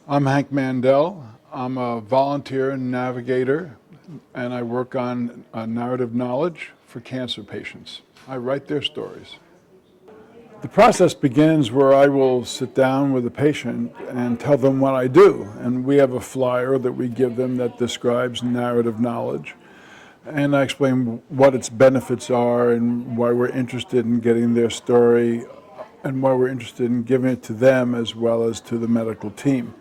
I'm Hank Mandel. I'm a volunteer and navigator, and I work on narrative knowledge for cancer patients. I write their stories. The process begins where I will sit down with a patient and tell them what I do. And we have a flyer that we give them that describes narrative knowledge. And I explain what its benefits are and why we're interested in getting their story and why we're interested in giving it to them as well as to the medical team.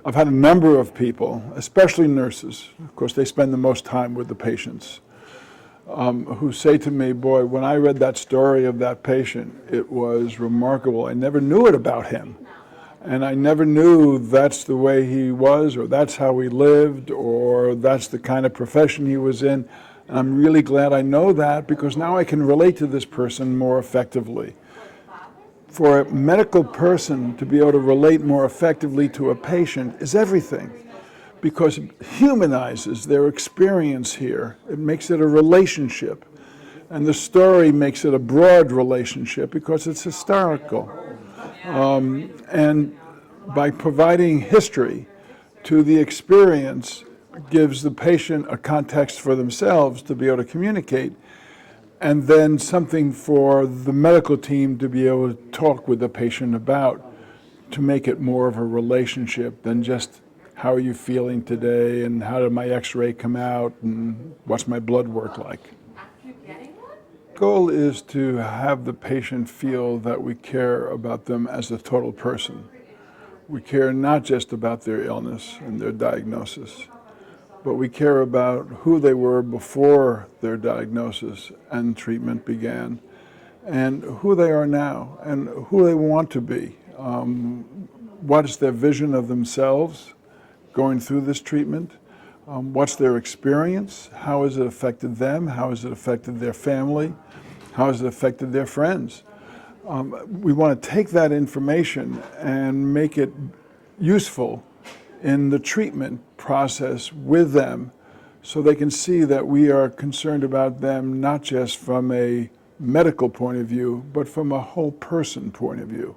I've had a number of people, especially nurses, of course they spend the most time with the patients, who say to me, boy, when I read that story of that patient, it was remarkable. I never knew it about him. And I never knew that's the way he was, or that's how he lived, or that's the kind of profession he was in. And I'm really glad I know that because now I can relate to this person more effectively. For a medical person to be able to relate more effectively to a patient is everything because it humanizes their experience here. It makes it a relationship. And the story makes it a broad relationship because it's historical. And by providing history to the experience gives the patient a context for themselves to be able to communicate, and then something for the medical team to be able to talk with the patient about to make it more of a relationship than just how are you feeling today and how did my x-ray come out and what's my blood work like. The goal is to have the patient feel that we care about them as a total person. We care not just about their illness and their diagnosis, but we care about who they were before their diagnosis and treatment began, and who they are now, and who they want to be. What is their vision of themselves going through this treatment? What's their experience? How has it affected them? How has it affected their family? How has it affected their friends? We want to take that information and make it useful in the treatment process with them so they can see that we are concerned about them not just from a medical point of view, but from a whole person point of view.